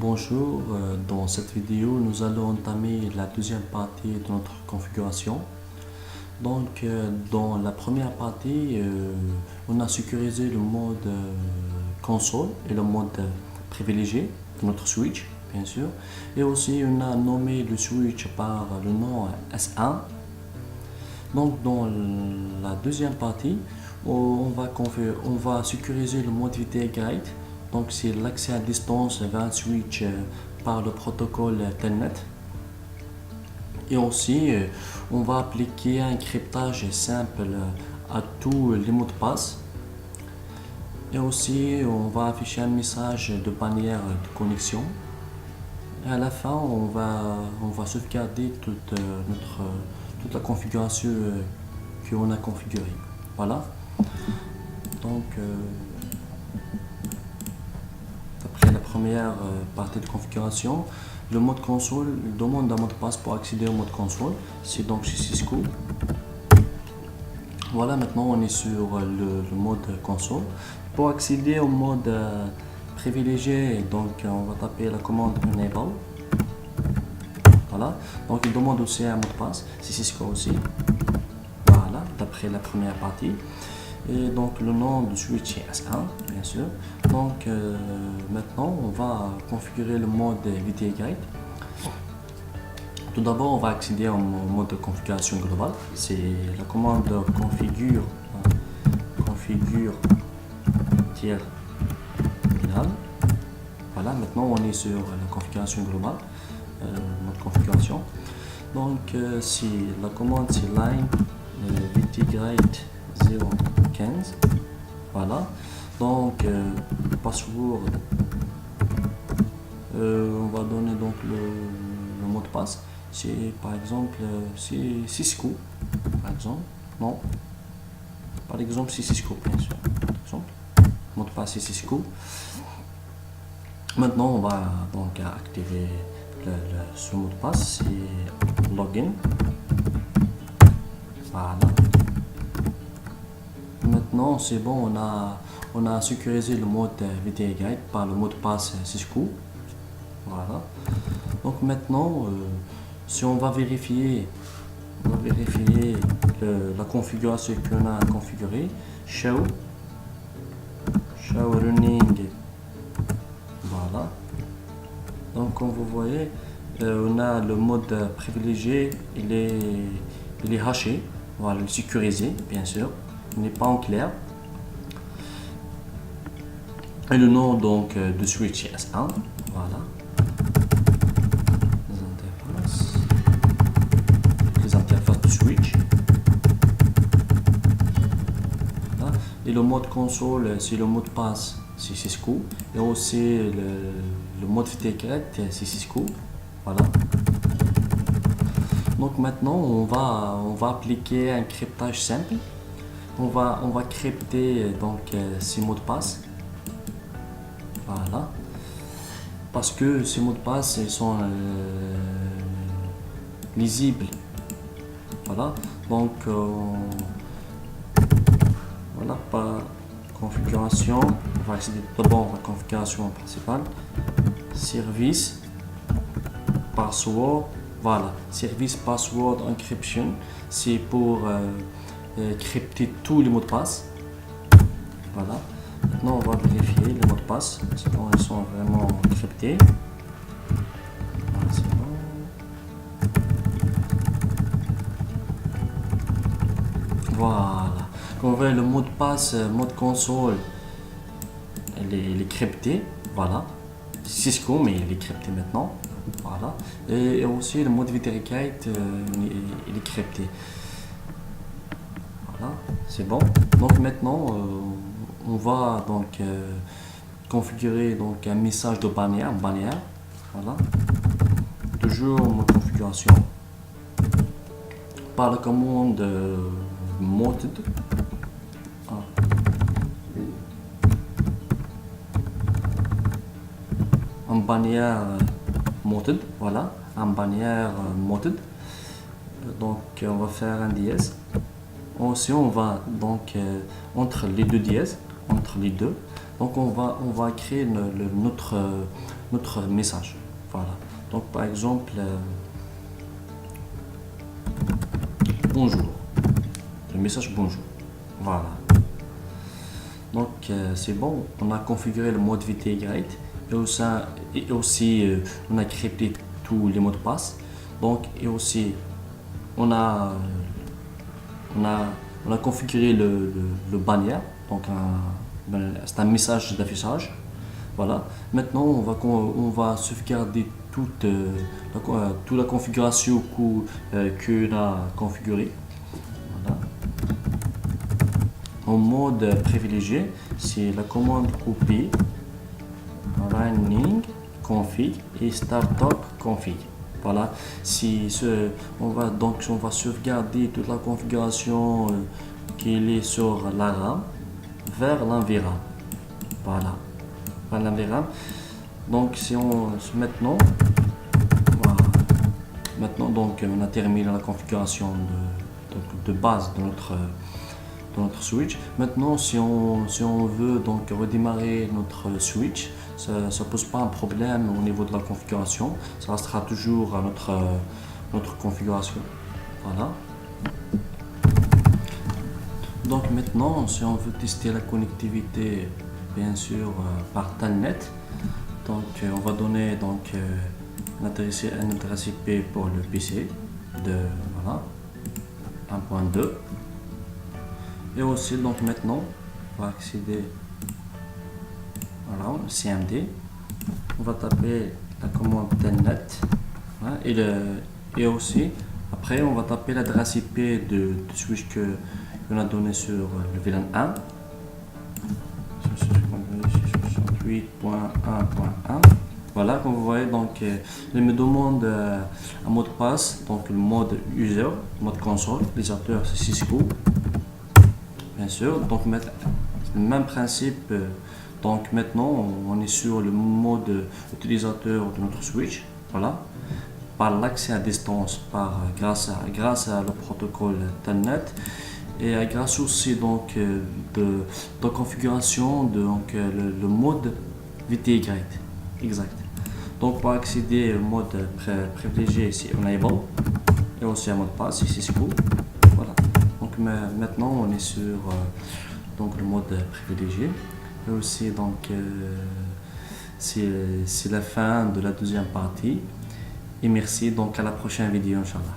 Bonjour, dans cette vidéo nous allons entamer la deuxième partie de notre configuration. Dans la première partie, on a sécurisé le mode console et le mode privilégié de notre switch, bien sûr. Et aussi on a nommé le switch par le nom S1. Donc dans la deuxième partie, on va sécuriser le mode VTE Guide. Donc c'est l'accès à distance vers un switch par le protocole Telnet. Et aussi, on va appliquer un cryptage simple à tous les mots de passe. Et aussi, on va afficher un message de bannière de connexion. Et à la fin, on va sauvegarder toute la configuration qu'on a configurée. Voilà. Donc, après la première partie de configuration, le mode console demande un mot de passe pour accéder au mode console. C'est donc chez Cisco. Voilà, maintenant on est sur le mode console. Pour accéder au mode privilégié, donc on va taper la commande enable. Voilà, donc il demande aussi un mot de passe, c'est Cisco aussi. Voilà, d'après la première partie. Et donc le nom du switch est S1, bien sûr. Donc maintenant on va configurer le mode VTE Guide. Tout d'abord on va accéder au mode de configuration globale. C'est la commande configure final. Voilà, maintenant on est sur la configuration globale, notre configuration. Donc si la commande c'est line VTE Guide 015. Voilà, donc password, on va donner donc le mot de passe. C'est par exemple c'est Cisco, par exemple. Non, par exemple c'est Cisco, bien sûr. Par exemple, mot de passe c'est Cisco. Maintenant on va donc activer ce mot de passe, c'est login. Voilà. Maintenant c'est bon, on a sécurisé le mode VTE Guide par le mot de passe Cisco. Voilà. Donc maintenant, si on va vérifier la configuration qu'on a configurée, show running. Voilà. Donc comme vous voyez, on a le mode privilégié, il est haché, voilà, sécurisé bien sûr. Il n'est pas en clair. Et le nom donc de switch S1. Voilà. Les interfaces de switch. Voilà. Et le mode console, c'est le mot de passe, c'est Cisco. Et aussi le mode VTE Guide, c'est Cisco. Voilà. Donc maintenant on va appliquer un cryptage simple. On va crypter donc ces mots de passe. Voilà. Parce que ces mots de passe ils sont lisibles. Voilà. Donc voilà, par configuration, on va accéder d'abord à la configuration principale. Service password. Voilà. Service password encryption. C'est pour crypter tous les mots de passe. Voilà. Maintenant on va vérifier les mots de passe, sinon ils sont vraiment cryptés. Voilà, c'est bon. Voilà. Comme vous voyez, le mot de passe, mode console, il est crypté. Voilà. Cisco, mais il est crypté maintenant. Voilà. Et aussi le mode VTE Guide, il est crypté. Voilà, c'est bon. Donc maintenant on va donc configurer donc un message de bannière, voilà. Toujours mode configuration par la commande mode en bannière mode, voilà, en bannière mode. Donc on va faire un dièse. Aussi on va donc entre les deux dièses, entre les deux, Donc on va créer notre message. Voilà. Donc par exemple, bonjour. Le message bonjour. Voilà. Donc c'est bon, on a configuré le mode VTY et aussi on a crypté tous les mots de passe. Donc et aussi on a configuré le bannière, donc c'est un message d'affichage. Voilà. Maintenant on va sauvegarder toute la configuration qu'on a configurée. Voilà. En mode privilégié, c'est la commande copy running config et startup config. Voilà, on va sauvegarder toute la configuration qui est sur la RAM vers l'environ. Voilà, vers l'environ. Donc maintenant, voilà. Maintenant donc on a terminé la configuration de base de notre switch. Maintenant si on veut donc redémarrer notre switch, ça ne pose pas un problème au niveau de la configuration, ça restera toujours à notre configuration. Voilà. Donc maintenant si on veut tester la connectivité, bien sûr par Telnet, donc on va donner donc un adresse IP pour le PC de voilà 1.2. Et aussi donc maintenant on va accéder voilà, CMD, on va taper la commande Telnet, hein, et aussi après on va taper l'adresse IP de switch qu'on a donné sur le VLAN 1 68.1.1. Voilà, comme vous voyez, donc il me demande un mot de passe, donc le mode user, le mode console, l'utilisateur c'est Cisco, bien sûr. Donc le même principe. Donc maintenant on est sur le mode utilisateur de notre switch, voilà, par l'accès à distance, grâce à le protocole Telnet, et grâce aussi donc de configuration donc le mode VTY, exact. Donc pour accéder au mode privilégié, c'est Enable, et aussi un mot de passe ici Cisco, voilà. Donc maintenant on est sur donc le mode privilégié. Et aussi donc c'est la fin de la deuxième partie, et merci, donc à la prochaine vidéo, Inch'Allah.